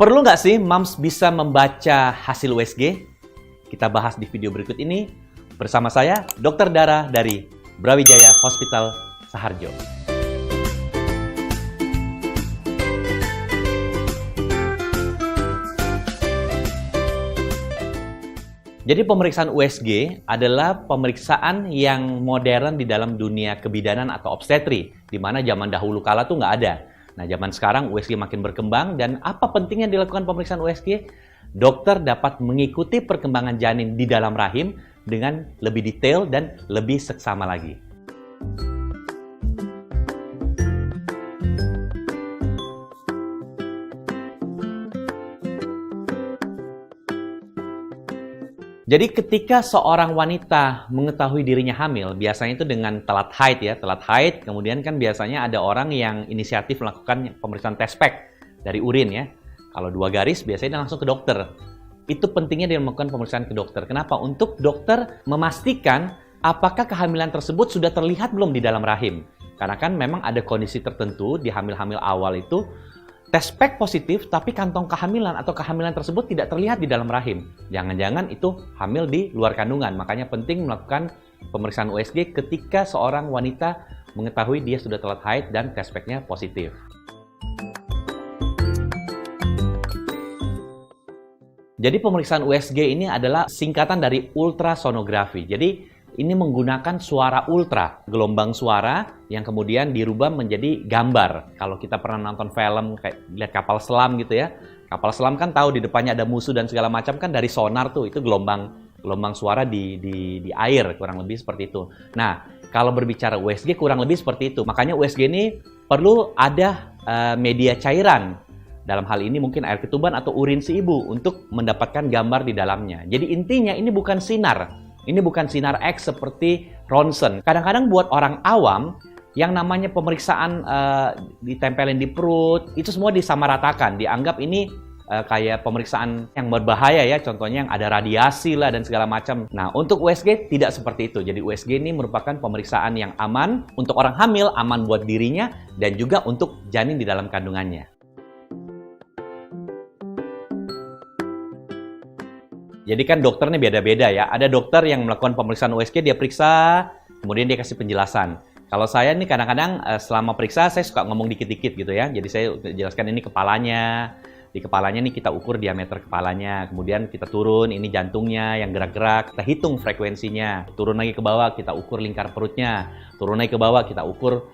Perlu nggak sih moms bisa membaca hasil USG? Kita bahas di video berikut ini bersama saya, Dr. Dara dari Brawijaya Hospital Saharjo. Jadi pemeriksaan USG adalah pemeriksaan yang modern di dalam dunia kebidanan atau obstetri, di mana zaman dahulu kala tuh nggak ada. Nah, zaman sekarang USG makin berkembang, dan apa pentingnya dilakukan pemeriksaan USG? Dokter dapat mengikuti perkembangan janin di dalam rahim dengan lebih detail dan lebih seksama lagi. Jadi ketika seorang wanita mengetahui dirinya hamil, biasanya itu dengan telat haid ya, telat haid. Kemudian kan biasanya ada orang yang inisiatif melakukan pemeriksaan test pack dari urin ya. Kalau 2 garis biasanya dia langsung ke dokter. Itu pentingnya dia melakukan pemeriksaan ke dokter. Kenapa? Untuk dokter memastikan apakah kehamilan tersebut sudah terlihat belum di dalam rahim. Karena kan memang ada kondisi tertentu di hamil-hamil awal itu test pack positif, tapi kantong kehamilan atau kehamilan tersebut tidak terlihat di dalam rahim. Jangan-jangan itu hamil di luar kandungan. Makanya penting melakukan pemeriksaan USG ketika seorang wanita mengetahui dia sudah telat haid dan test pack-nya positif. Jadi pemeriksaan USG ini adalah singkatan dari ultrasonografi. Jadi ini menggunakan suara ultra, gelombang suara yang kemudian dirubah menjadi gambar. Kalau kita pernah nonton film kayak lihat kapal selam gitu ya. Kapal selam kan tahu di depannya ada musuh dan segala macam, kan dari sonar tuh, itu gelombang suara di air, kurang lebih seperti itu. Nah, kalau berbicara USG kurang lebih seperti itu. Makanya USG ini perlu ada media cairan. Dalam hal ini mungkin air ketuban atau urin si ibu untuk mendapatkan gambar di dalamnya. Jadi intinya ini bukan sinar. Ini bukan sinar X seperti ronsen. Kadang-kadang buat orang awam, yang namanya pemeriksaan ditempelin di perut, itu semua disamaratakan. Dianggap ini kayak pemeriksaan yang berbahaya ya, contohnya yang ada radiasi lah dan segala macam. Nah, untuk USG tidak seperti itu. Jadi USG ini merupakan pemeriksaan yang aman untuk orang hamil, aman buat dirinya, dan juga untuk janin di dalam kandungannya. Jadi kan dokternya beda-beda ya. Ada dokter yang melakukan pemeriksaan USG, dia periksa, kemudian dia kasih penjelasan. Kalau saya nih kadang-kadang selama periksa saya suka ngomong dikit-dikit gitu ya. Jadi saya jelaskan ini kepalanya. Di kepalanya nih kita ukur diameter kepalanya. Kemudian kita turun, ini jantungnya yang gerak-gerak. Kita hitung frekuensinya. Turun lagi ke bawah, kita ukur lingkar perutnya. Turun lagi ke bawah, kita ukur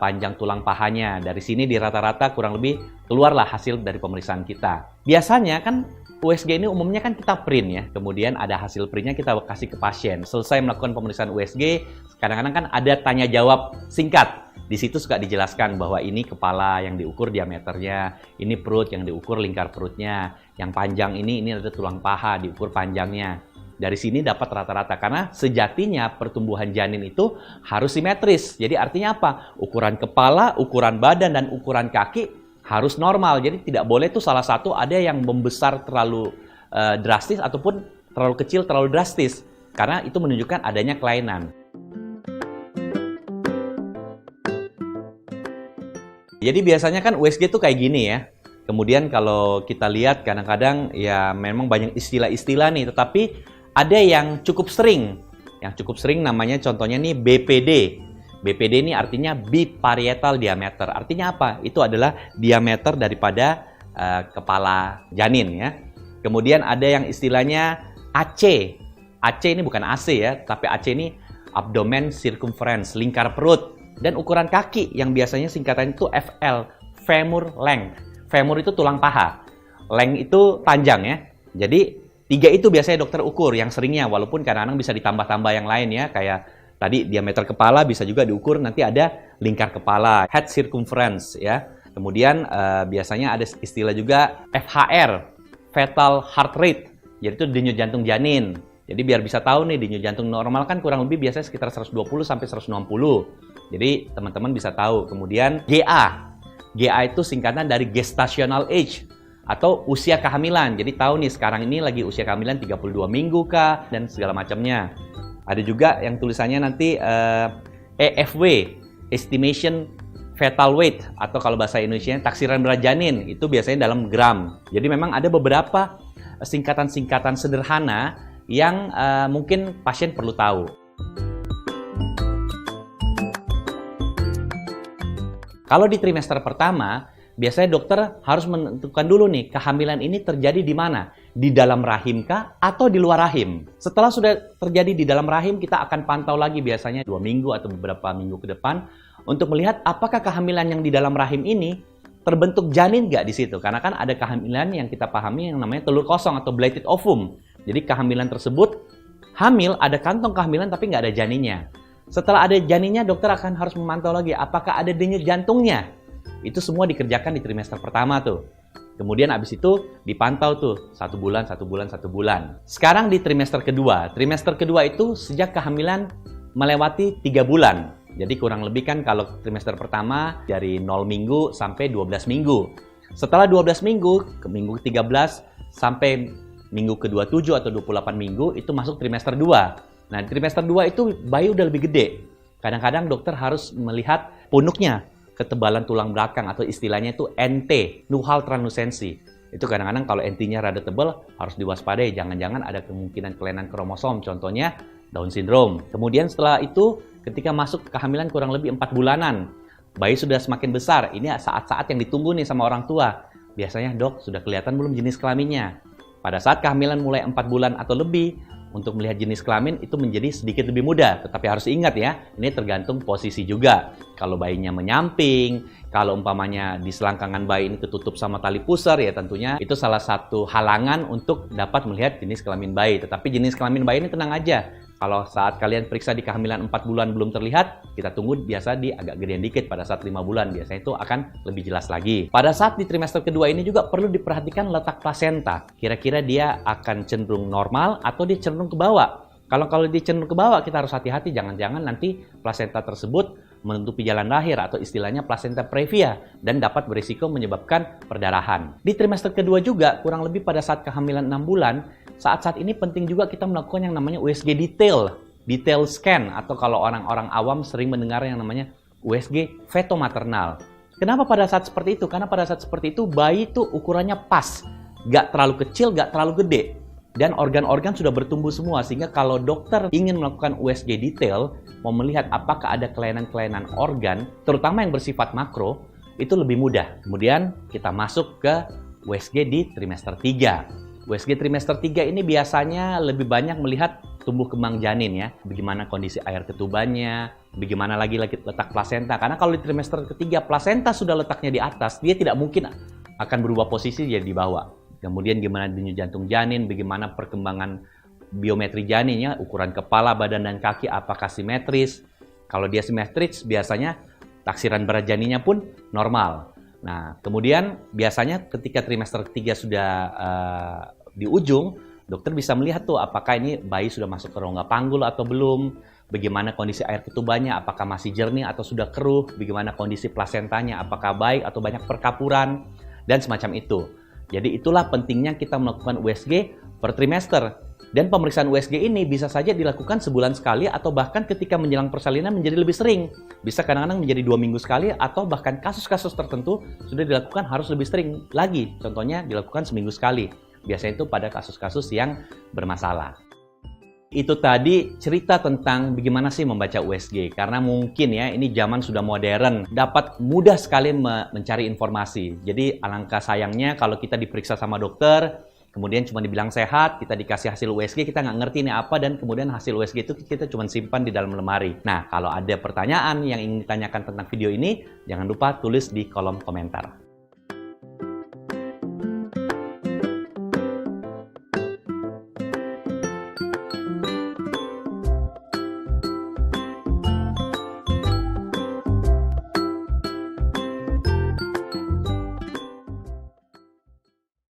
panjang tulang pahanya. Dari sini di rata-rata kurang lebih keluarlah hasil dari pemeriksaan kita. Biasanya kan USG ini umumnya kan kita print ya, kemudian ada hasil printnya kita kasih ke pasien. Selesai melakukan pemeriksaan USG, kadang-kadang kan ada tanya jawab singkat. Di situ suka dijelaskan bahwa ini kepala yang diukur diameternya, ini perut yang diukur lingkar perutnya, yang panjang ini ada tulang paha diukur panjangnya. Dari sini dapat rata-rata, karena sejatinya pertumbuhan janin itu harus simetris. Jadi artinya apa? Ukuran kepala, ukuran badan, dan ukuran kaki harus normal. Jadi tidak boleh tuh salah satu ada yang membesar terlalu drastis ataupun terlalu kecil terlalu drastis, karena itu menunjukkan adanya kelainan. Jadi biasanya kan USG tuh kayak gini ya. Kemudian kalau kita lihat kadang-kadang ya memang banyak istilah-istilah nih, tetapi ada yang cukup sering. Yang cukup sering namanya contohnya nih BPD. BPD ini artinya biparietal diameter. Artinya apa? Itu adalah diameter daripada kepala janin ya. Kemudian ada yang istilahnya AC. AC ini bukan AC ya, tapi AC ini abdomen circumference, lingkar perut. Dan ukuran kaki yang biasanya singkatannya itu FL, femur length. Femur itu tulang paha. Length itu panjang ya. Jadi 3 itu biasanya dokter ukur yang seringnya, walaupun kadang-kadang bisa ditambah-tambah yang lain ya, kayak tadi diameter kepala bisa juga diukur, nanti ada lingkar kepala, head circumference ya. Kemudian biasanya ada istilah juga FHR, fetal heart rate. Jadi itu denyut jantung janin. Jadi biar bisa tahu nih denyut jantung normal kan kurang lebih biasanya sekitar 120 sampai 160. Jadi teman-teman bisa tahu. Kemudian GA. GA itu singkatan dari gestational age atau usia kehamilan. Jadi tahu nih sekarang ini lagi usia kehamilan 32 minggu kah dan segala macamnya. Ada juga yang tulisannya nanti EFW, estimation fetal weight atau kalau bahasa Indonesia taksiran berat janin itu biasanya dalam gram. Jadi memang ada beberapa singkatan-singkatan sederhana yang mungkin pasien perlu tahu. Kalau di trimester pertama, biasanya dokter harus menentukan dulu nih, kehamilan ini terjadi di mana? Di dalam rahim kah atau di luar rahim? Setelah sudah terjadi di dalam rahim, kita akan pantau lagi biasanya 2 minggu atau beberapa minggu ke depan untuk melihat apakah kehamilan yang di dalam rahim ini terbentuk janin nggak di situ. Karena kan ada kehamilan yang kita pahami yang namanya telur kosong atau blighted ovum. Jadi kehamilan tersebut hamil, ada kantong kehamilan tapi nggak ada janinnya. Setelah ada janinnya, dokter akan harus memantau lagi apakah ada denyut jantungnya. Itu semua dikerjakan di trimester pertama tuh. Kemudian abis itu dipantau tuh 1 bulan, 1 bulan, 1 bulan. Sekarang di trimester kedua. Trimester kedua itu sejak kehamilan melewati 3 bulan. Jadi kurang lebih kan kalau trimester pertama dari 0 minggu sampai 12 minggu. Setelah 12 minggu, ke minggu 13 sampai minggu ke-27 atau 28 minggu itu masuk trimester 2. Nah, di trimester 2 itu bayi udah lebih gede. Kadang-kadang dokter harus melihat punuknya, ketebalan tulang belakang atau istilahnya itu NT, nuchal translucency. Itu kadang-kadang kalau NT-nya rada tebal harus diwaspadai, jangan-jangan ada kemungkinan kelainan kromosom, contohnya Down syndrome. Kemudian setelah itu ketika masuk kehamilan kurang lebih 4 bulanan, bayi sudah semakin besar. Ini saat-saat yang ditunggu nih sama orang tua. Biasanya, dok, sudah kelihatan belum jenis kelaminnya? Pada saat kehamilan mulai 4 bulan atau lebih, untuk melihat jenis kelamin itu menjadi sedikit lebih mudah. Tetapi harus ingat ya, ini tergantung posisi juga. Kalau bayinya menyamping, kalau umpamanya di selangkangan bayi ini ketutup sama tali pusar, ya tentunya itu salah satu halangan untuk dapat melihat jenis kelamin bayi. Tetapi jenis kelamin bayi ini tenang aja. Kalau saat kalian periksa di kehamilan 4 bulan belum terlihat, kita tunggu biasa di agak gedean dikit pada saat 5 bulan. Biasanya itu akan lebih jelas lagi. Pada saat di trimester kedua ini juga perlu diperhatikan letak plasenta. Kira-kira dia akan cenderung normal atau dia cenderung ke bawah. Kalau dia cenderung ke bawah, kita harus hati-hati. Jangan-jangan nanti plasenta tersebut menutupi jalan lahir atau istilahnya placenta previa dan dapat berisiko menyebabkan perdarahan. Di trimester kedua juga, kurang lebih pada saat kehamilan 6 bulan, saat-saat ini penting juga kita melakukan yang namanya USG detail scan, atau kalau orang-orang awam sering mendengar yang namanya USG fetomaternal. Kenapa pada saat seperti itu? Karena pada saat seperti itu bayi itu ukurannya pas, nggak terlalu kecil, nggak terlalu gede, dan organ-organ sudah bertumbuh semua, sehingga kalau dokter ingin melakukan USG detail, mau melihat apakah ada kelainan-kelainan organ, terutama yang bersifat makro, itu lebih mudah. Kemudian kita masuk ke USG di trimester 3. USG trimester 3 ini biasanya lebih banyak melihat tumbuh kembang janin ya. Bagaimana kondisi air ketubannya, bagaimana lagi letak plasenta. Karena kalau di trimester ketiga plasenta sudah letaknya di atas, dia tidak mungkin akan berubah posisi jadi di bawah. Kemudian gimana denyut jantung janin, bagaimana perkembangan biometri janinnya, ukuran kepala, badan, dan kaki apakah simetris. Kalau dia simetris, biasanya taksiran berat janinnya pun normal. Nah, kemudian biasanya ketika trimester 3 sudah di ujung, dokter bisa melihat tuh apakah ini bayi sudah masuk ke rongga panggul atau belum, bagaimana kondisi air ketubannya, apakah masih jernih atau sudah keruh, bagaimana kondisi plasentanya, apakah baik atau banyak perkapuran, dan semacam itu. Jadi itulah pentingnya kita melakukan USG per trimester. Dan pemeriksaan USG ini bisa saja dilakukan sebulan sekali atau bahkan ketika menjelang persalinan menjadi lebih sering. Bisa kadang-kadang menjadi 2 minggu sekali atau bahkan kasus-kasus tertentu sudah dilakukan harus lebih sering lagi. Contohnya dilakukan seminggu sekali. Biasanya itu pada kasus-kasus yang bermasalah. Itu tadi cerita tentang bagaimana sih membaca USG. Karena mungkin ya ini zaman sudah modern, dapat mudah sekali mencari informasi. Jadi alangkah sayangnya kalau kita diperiksa sama dokter, kemudian cuma dibilang sehat, kita dikasih hasil USG, kita nggak ngerti ini apa, dan kemudian hasil USG itu kita cuma simpan di dalam lemari. Nah, kalau ada pertanyaan yang ingin ditanyakan tentang video ini, jangan lupa tulis di kolom komentar.